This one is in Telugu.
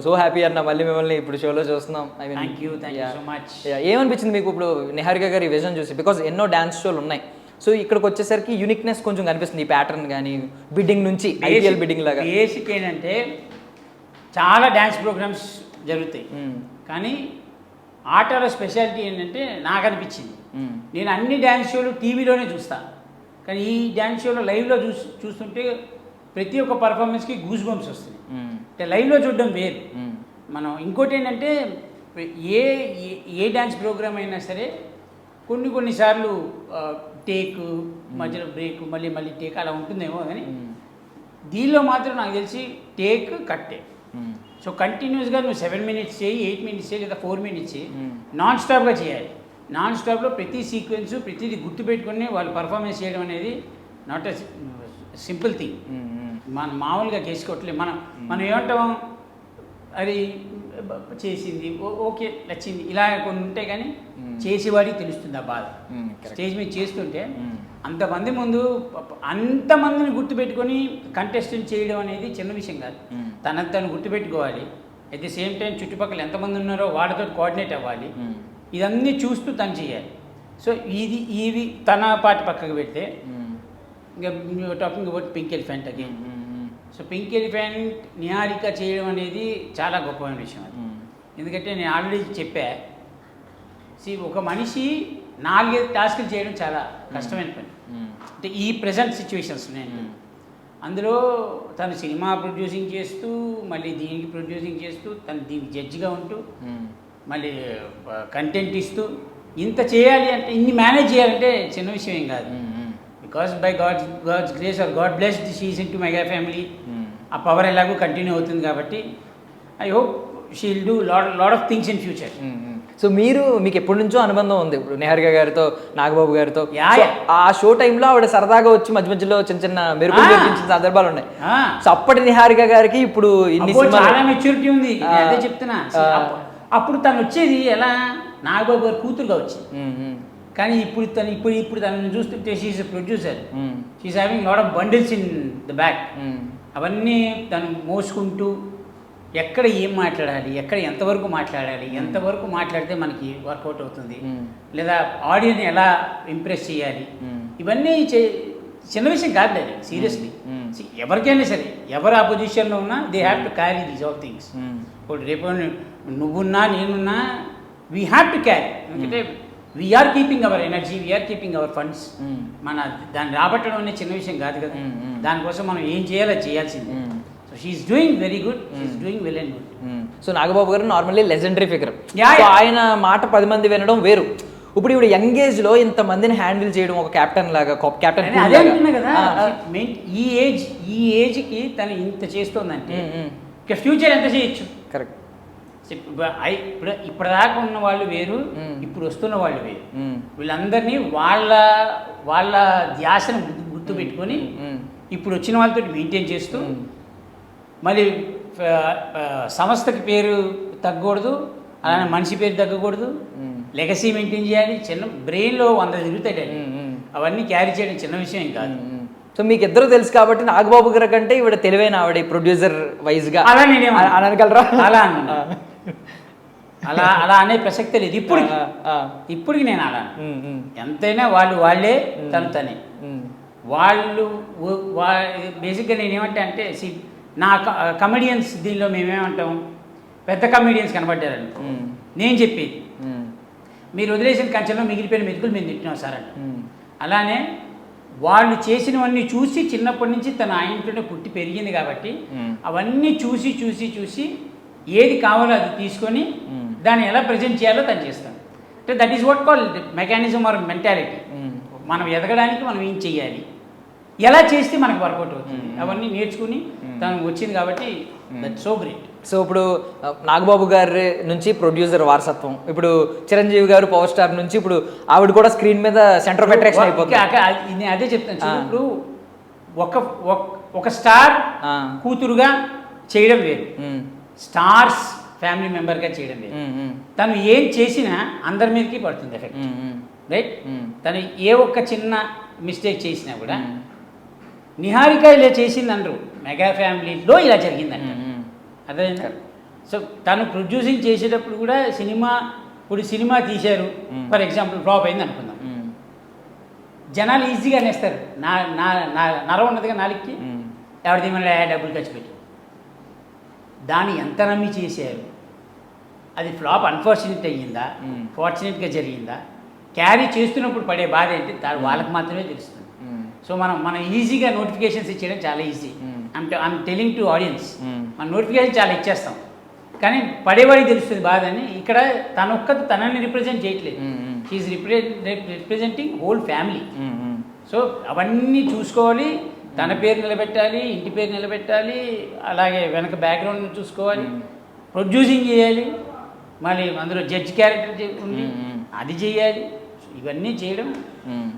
సో హ్యాపీ అన్న మళ్ళీ మిమ్మల్ని ఇప్పుడు షోలో చూస్తున్నాం. I mean thank you so much. ఏమనిపించింది మీకు ఇప్పుడు నిహారిక గారి విజన్ చూసి? బికాజ్ ఎన్నో డ్యాన్స్ షోలు ఉన్నాయి, సో ఇక్కడికి వచ్చేసరికి యూనిక్నెస్ కొంచెం కనిపిస్తుంది. ఈ ప్యాటర్న్ కానీ బిడ్డింగ్ నుంచి ఐపీఎల్ బిడ్డింగ్ లాగా. బేసిక్ ఏంటంటే చాలా డ్యాన్స్ ప్రోగ్రామ్స్ జరుగుతాయి, కానీ ఆటలో స్పెషాలిటీ ఏంటంటే నాకు అనిపించింది, నేను అన్ని డ్యాన్స్ షోలు టీవీలోనే చూస్తాను, కానీ ఈ డ్యాన్స్ షోలో లైవ్లో చూస్తుంటే ప్రతి ఒక్క పర్ఫార్మెన్స్కి గూస్ బంప్స్ వస్తుంది. అంటే లైవ్లో చూడడం వేరు. మనం ఇంకోటి ఏంటంటే ఏ ఏ డ్యాన్స్ ప్రోగ్రామ్ అయినా సరే కొన్నిసార్లు టేక్ మధ్యలో బ్రేక్ మళ్ళీ టేక్ అలా ఉంటుందేమో, కానీ దీనిలో మాత్రం నాకు తెలిసి టేక్ కట్టే. సో కంటిన్యూస్గా నువ్వు 7 minutes చేయి, 8 minutes చేయి, లేదా 4 minutes చేయి, నాన్ స్టాప్గా చేయాలి. నాన్ స్టాప్లో ప్రతి సీక్వెన్స్ ప్రతిదీ గుర్తుపెట్టుకుని వాళ్ళు పర్ఫార్మెన్స్ చేయడం అనేది నాట్ ఎ సింపుల్ థింగ్. మనం మామూలుగా చేసుకోవట్లేదు. మనం ఏమంటాం, అది చేసింది ఓకే నచ్చింది ఇలా కొన్ని ఉంటాయి, కానీ చేసేవాడికి తెలుస్తుంది ఆ బాధ. స్టేజ్ మీద చేస్తుంటే అంతమంది ముందు అంతమందిని గుర్తుపెట్టుకొని కంటెస్టెంట్ చేయడం అనేది చిన్న విషయం కాదు. తను గుర్తుపెట్టుకోవాలి. అట్ ది సేమ్ టైం చుట్టుపక్కల ఎంతమంది ఉన్నారో వాళ్ళతో కోఆర్డినేట్ అవ్వాలి. ఇదన్నీ చూస్తూ తను చేయాలి. సో ఇవి తన పాటి పక్కకు పెడితే ఇంకా talking about pink elephant again. So pink elephant Niharika చేయడం అనేది చాలా గొప్పమైన విషయం అది. ఎందుకంటే నేను ఆల్రెడీ చెప్పా, ఒక మనిషి 4-5 టాస్కులు చేయడం చాలా కష్టమైన పని. అంటే ఈ ప్రజెంట్ సిచ్యువేషన్స్ నేను అందులో తను సినిమా ప్రొడ్యూసింగ్ చేస్తూ, మళ్ళీ దీనికి ప్రొడ్యూసింగ్ చేస్తూ, తను దీనికి జడ్జిగా ఉంటూ, మళ్ళీ కంటెంట్ ఇస్తూ, ఇంత చేయాలి అంటే, ఇన్ని మేనేజ్ చేయాలంటే చిన్న విషయం ఏం కాదు. Because by God's grace or God blessed she is into mega family. ఆ పవర్ ఎలాగో కంటిన్యూ అవుతుంది కాబట్టి I hope she will do lot of things in future. So మీకు ఎప్పటి నుంచో అనుబంధం ఉంది ఇప్పుడు నిహారిక గారితో, నాగబాబు గారితో. ఆ షో టైంలో ఆవిడ సరదాగా వచ్చి మధ్యలో చిన్న మెరుగులు కనిపించిన సందర్భాలు ఉన్నాయి. సో అప్పటి నిహారిక గారికి ఇప్పుడు చాలా మెచ్యూరిటీ ఉంది. అదే చెప్తున్నా. అప్పుడు తను వచ్చేది ఎలా, నాగబాబు గారు కూతురుగా వచ్చింది. కానీ ఇప్పుడు తనని చూస్తుంటే she's a producer. She's having lot of bundles in the back. అవన్నీ తను మోసుకుంటూ ఎక్కడ ఏం మాట్లాడాలి, ఎక్కడ ఎంతవరకు మాట్లాడాలి, ఎంతవరకు మాట్లాడితే మనకి వర్కౌట్ అవుతుంది, లేదా ఆడియన్స్ ఎలా ఇంప్రెస్ చేయాలి, ఇవన్నీ చిన్న విషయం కాదు అది. సీరియస్లీ ఎవరికైనా సరే, ఎవరు ఆ పొజిషన్లో ఉన్నా they have to carry these all things. ఇప్పుడు రేపు నువ్వున్నా నేనున్నా వీ హ్యావ్ టు క్యారీ. ఎందుకంటే we're keeping our energy, we're keeping our funds. మన దాన్ని రాబట్టడం అనేది చిన్న విషయం కాదు కదా. దానికోసం మనం ఏం చేయాలో చేయాల్సిందే. So she's doing very good, she's doing well and good. So Nagababu గారు నార్మల్లీ లెజెండరీ ఫిగర్. ఆయన మాట 10 మంది వినడం వేరు. ఇప్పుడు ఇప్పుడు యంగ్ ఏజ్ లో ఇంతమందిని హ్యాండిల్ చేయడం ఒక కెప్టెన్ లాగా, కెప్టెన్ అదే అంటున్నా కదా. ఈ ఏజ్కి తను ఇంత చేస్తోందంటే ఇక ఫ్యూచర్ ఎంత చేయొచ్చు. కరెక్ట్. ఇప్పటిదాకా ఉన్న వాళ్ళు వేరు, ఇప్పుడు వస్తున్న వాళ్ళు వేరు. వీళ్ళందరినీ వాళ్ళ ధ్యాసను గుర్తు పెట్టుకొని ఇప్పుడు వచ్చిన వాళ్ళతో మెయింటైన్ చేస్తూ, మళ్ళీ సంస్థకి పేరు తగ్గకూడదు, అలానే మనిషి పేరు తగ్గకూడదు, లెగసీ మెయింటైన్ చేయాలి. చిన్న బ్రెయిన్లో 100 తిరుగుతాయి. అవన్నీ క్యారీ చేయడం చిన్న విషయం కాదు. సో మీకు ఇద్దరు తెలుసు కాబట్టి నాగబాబు గారి కంటే ఇవిడ తెలివైన ఆవిడ ప్రొడ్యూసర్ వైజ్గా అలా నేనేమో అనగలరా? అలా అనే ప్రసక్తే లేదు ఇప్పటికి నేను అలా. ఎంతైనా వాళ్ళే తనే. వాళ్ళు బేసిక్గా నేనేమంటే అంటే నా కమెడియన్స్ దీనిలో మేమేమంటాం, పెద్ద కమెడియన్స్ కనబడ్డారని నేను చెప్పేది, మీరు వదిలేసిన కంచెలో మిగిలిపోయిన మెతుకులు మేము తింటున్నాం సార్ అంట. అలానే వాళ్ళు చేసినవన్నీ చూసి చిన్నప్పటి నుంచి తన ఇంట్లోనే పుట్టి పెరిగింది కాబట్టి అవన్నీ చూసి ఏది కావాలో అది తీసుకొని దాన్ని ఎలా ప్రజెంట్ చేయాలో తను చేస్తాను. అంటే that is what call mechanism are mentality. మనం ఎదగడానికి మనం ఏం చెయ్యాలి, ఎలా చేస్తే మనకు వర్కౌట్ అవుతుంది, అవన్నీ నేర్చుకుని తను వచ్చింది కాబట్టి దట్ సో గ్రేట్. సో ఇప్పుడు నాగబాబు గారి నుంచి ప్రొడ్యూసర్ వారసత్వం, ఇప్పుడు చిరంజీవి గారు పవర్ స్టార్ నుంచి ఇప్పుడు ఆవిడ కూడా స్క్రీన్ మీద సెంటర్ ఆఫ్ అట్రాక్షన్ అయిపోతుంది. నేను అదే చెప్తాను. ఇప్పుడు ఒక స్టార్ కూతురుగా చేయడం వేరు, స్టార్స్ ఫ్యామిలీ మెంబర్గా చేయడం వేరు. తను ఏం చేసినా అందరి మీదకి పడుతుంది ఎఫెక్ట్, రైట్? తను ఏ ఒక్క చిన్న మిస్టేక్ చేసినా కూడా నిహారిక ఇలా చేసింది అనరు, మెగా ఫ్యామిలీలో ఇలా జరిగిందంట. అదే సో తను ప్రొడ్యూసింగ్ చేసేటప్పుడు కూడా ఇప్పుడు సినిమా తీశారు, ఫర్ ఎగ్జాంపుల్ ఫ్లాప్ అయింది అనుకుందాం, జనాలు ఈజీగా అనేస్తారు. నర ఉన్నదిగా నాలుగుకి, ఎవరిది మళ్ళీ డబ్బులు ఖర్చు పెట్టారు. దాన్ని ఎంత నమ్మి చేశారు, అది ఫ్లాప్ అన్ఫార్చునేట్ అయ్యిందా, ఫార్చునేట్గా జరిగిందా, క్యారీ చేస్తున్నప్పుడు పడే బాధ ఏంటి వాళ్ళకి మాత్రమే తెలుస్తుంది. సో మనం ఈజీగా నోటిఫికేషన్స్ ఇచ్చేయడం చాలా easy. I'm telling to audience, మన నోటిఫికేషన్ చాలా ఇచ్చేస్తాం, కానీ పడేవాడికి తెలుస్తుంది బాధ అని. ఇక్కడ తనని రిప్రజెంట్ చేయట్లేదు, she's representing whole family. So అవన్నీ చూసుకోవాలి, తన పేరు నిలబెట్టాలి, ఇంటి పేరు నిలబెట్టాలి, అలాగే వెనక బ్యాక్గ్రౌండ్ చూసుకోవాలి, ప్రొడ్యూసింగ్ చేయాలి, మళ్ళీ అందులో జడ్జ్ క్యారెక్టర్ ఉంది అది చేయాలి. ఇవన్నీ చేయడం